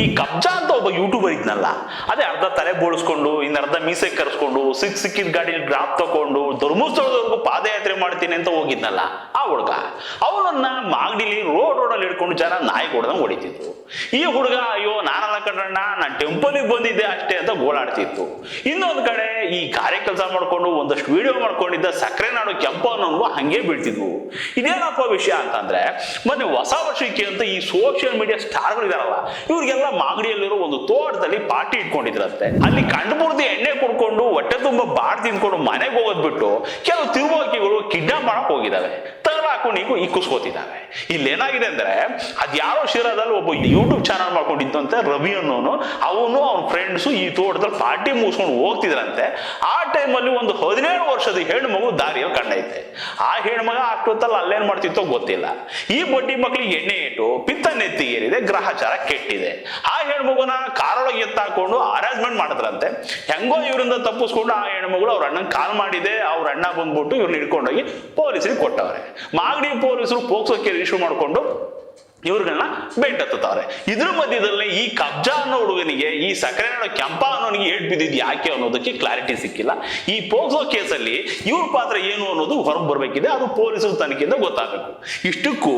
ಈ ಕಬ್ಜಾ ಅಂತ ಒಬ್ಬ ಯೂಟ್ಯೂಬರ್ ಇದ್ನಲ್ಲ, ಅದೇ ಅರ್ಧ ತಲೆ ಬೋಳಿಸ್ಕೊಂಡು ಇನ್ನರ್ಧ ಮೀಸೆ ಕರ್ಸ್ಕೊಂಡು ಸಿಕ್ಕಿದ ಗಾಡಿ ಡ್ರಾಪ್ ತಗೊಂಡು ಧರ್ಮಸ್ಥಳದವರೆಗೂ ಪಾದಯಾತ್ರೆ ಮಾಡ್ತೀನಿ ಅಂತ ಹೋಗಿದ್ನಲ್ಲ ಆ ಹುಡುಗ, ಅವನನ್ನ ಮಾಗಡಿಲಿ ರೋಡಲ್ಲಿ ಹಿಡ್ಕೊಂಡು ಜನ ನಾಯಿ ಹೊಡೆದಂಗೆ ಹೊಡಿತಿದ್ರು. ಈ ಹುಡುಗ ಅಯ್ಯೋ ನಾನಲ್ಲ ಕಣ್ಣ, ನಾನು ಟೆಂಪಲ್ಗೆ ಬಂದಿದ್ದೆ ಅಷ್ಟೇ ಅಂತ ಗೋಳಾಡ್ತಿತ್ತು. ಇನ್ನೊಂದು ಕಡೆ ಈ ಕಾರ್ಯ ಕೆಲಸ ಮಾಡ್ಕೊಂಡು ಒಂದಷ್ಟು ವಿಡಿಯೋ ಮಾಡ್ಕೊಂಡಿದ್ದ ಸಕ್ಕರೆ ನಾಡು ಕೆಂಪ ಅನ್ನೋನ್ಗೂ ಹಂಗೆ ಬೀಳ್ತಿದ್ವು. ಇದೇನಪ್ಪ ವಿಷಯ ಅಂತಂದ್ರೆ, ಮೊನ್ನೆ ಹೊಸ ವರ್ಷಕ್ಕೆ ಅಂತ ಈ ಸೋಷಿಯಲ್ ಮೀಡಿಯಾ ಸ್ಟಾರ್ಗಳು ಇದಾರಲ್ಲ, ಇವ್ರಿಗೆಲ್ಲ ಮಾಗಡಿಯಲ್ಲಿರೋ ಒಂದು ತೋಟದಲ್ಲಿ ಪಾರ್ಟಿ ಇಟ್ಕೊಂಡಿದ್ರಂತೆ. ಅಲ್ಲಿ ಕಂಡುಬುರ್ದಿ ಎಣ್ಣೆ ಕುಡ್ಕೊಂಡು ಹೊಟ್ಟೆ ತುಂಬಾ ಬಾಡ್ ತಿನ್ಕೊಂಡು ಮನೆಗೆ ಹೋಗೋದ್ ಬಿಟ್ಟು ಕೆಲವು ತಿರುವಾಕಿಗಳು ಕಿಡ್ನಾಪ್ ಮಾಡಕ್ ಹೋಗಿದಾವೆ, ಹಾಕೊಂಡು ಇಕ್ಕಿಸ್ಕೋತಿದ್ದಾವೆ. ಇಲ್ಲೇನಾಗಿದೆ ಅಂದ್ರೆ, ಅದ್ಯಾರೋ ಶಿರಾದಲ್ಲಿ ಒಬ್ಬ ಯೂಟ್ಯೂಬ್ ಚಾನಲ್ ಮಾಡ್ಕೊಂಡಿದ್ದಂತೆ ರವಿ ಅನ್ನೋನು, ಅವನು ಅವನ ಫ್ರೆಂಡ್ಸು ಈ ತೋಟದಲ್ಲಿ ಪಾರ್ಟಿ ಮುಗಿಸ್ಕೊಂಡು ಹೋಗ್ತಿದ್ರಂತೆ. ಆ ಟೈಮಲ್ಲಿ ಒಂದು 17 ವರ್ಷದ ಹೆಣ್ಣು ಮಗು ದಾರಿಯಲ್ಲಿ ಕಂಡೈತೆ. ಆ ಹೆಣ್ಮಗ ಅಷ್ಟೊತ್ತಲ್ಲಿ ಅಲ್ಲೇನ್ ಮಾಡ್ತಿತ್ತೋ ಗೊತ್ತಿಲ್ಲ. ಈ ಬಡ್ಡಿ ಮಕ್ಳಿಗೆ ಎಣ್ಣೆ ಇಟ್ಟು ಪಿತ್ತ ನೆತ್ತಿಗೇರಿದೆ, ಗ್ರಹಚಾರ ಕೆಟ್ಟಿದೆ. ಆ ಹೆಣ್ಮಗುನ ಕಾರೊಳಗೆ ಎತ್ತಾಕೊಂಡು ಅರೇಂಜ್ಮೆಂಟ್ ಮಾಡಿದ್ರಂತೆ. ಹೆಂಗೋ ಇವರಿಂದ ತಪ್ಪಿಸ್ಕೊಂಡು ಆ ಹೆಣ್ಮಗಳು ಅವ್ರ ಅಣ್ಣನ್ ಕಾಲ್ ಮಾಡಿದೆ. ಅವ್ರ ಅಣ್ಣ ಬಂದ್ಬಿಟ್ಟು ಇವ್ರನ್ನ ಹಿಡ್ಕೊಂಡೋಗಿ ಪೊಲೀಸರಿಗೆ ಕೊಟ್ಟವ್ರೆ. ಮಾಗಡಿ ಪೊಲೀಸರು ಪೋಕ್ಸೋ ಕೇಸ್ ಇಶ್ಯೂ ಮಾಡ್ಕೊಂಡು ಇವ್ರಗಳನ್ನ ಬೆಟ್ಟತ್ತವ್ರೆ. ಇದ್ರ ಮಧ್ಯದಲ್ಲಿ ಈ ಕಬ್ಜಾ ಅನ್ನೋ ಹುಡುಗನಿಗೆ, ಈ ಸಕ್ಕರೆ ನಾಡು ಕೆಂಪ ಅನ್ನೋನಿಗೆ ಏಟ್ ಬಿದ್ದಿದ್ ಯಾಕೆ ಅನ್ನೋದಕ್ಕೆ ಕ್ಲಾರಿಟಿ ಸಿಕ್ಕಿಲ್ಲ. ಈ ಪೋಕ್ಸೋ ಕೇಸಲ್ಲಿ ಇವ್ರ ಪಾತ್ರ ಏನು ಅನ್ನೋದು ಹೊರಗೆ ಬರ್ಬೇಕಿದೆ, ಅದು ಪೊಲೀಸರ ತನಿಖೆಯಿಂದ ಗೊತ್ತಾಗಬೇಕು. ಇಷ್ಟಕ್ಕೂ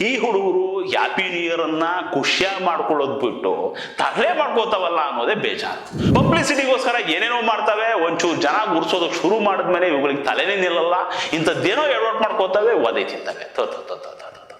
ಈ ಹುಡುಗರು ಹ್ಯಾಪಿ ನ್ಯೂ ಇಯರ್ ಅನ್ನ ಖುಷಿಯಾಗಿ ಮಾಡ್ಕೊಳ್ಳೋದ್ ಬಿಟ್ಟು ತರಲೆ ಮಾಡ್ಕೋತಾವಲ್ಲ ಅನ್ನೋದೇ ಬೇಜಾರು. ಪಬ್ಲಿಸಿಟಿಗೋಸ್ಕರ ಏನೇನೋ ಮಾಡ್ತಾವೆ, ಒಂಚೂರು ಜನ ಗುರ್ಸೋದಕ್ಕೆ ಶುರು ಮಾಡಿದ್ಮೇಲೆ ಇವುಗಳಿಗೆ ತಲೆನೇ ನಿಲ್ಲಲ್ಲ, ಇಂಥದ್ದೇನೋ ಎಡವಟ್ ಮಾಡ್ಕೋತಾವೆ, ಒದೆ ತಿಂತವೆ.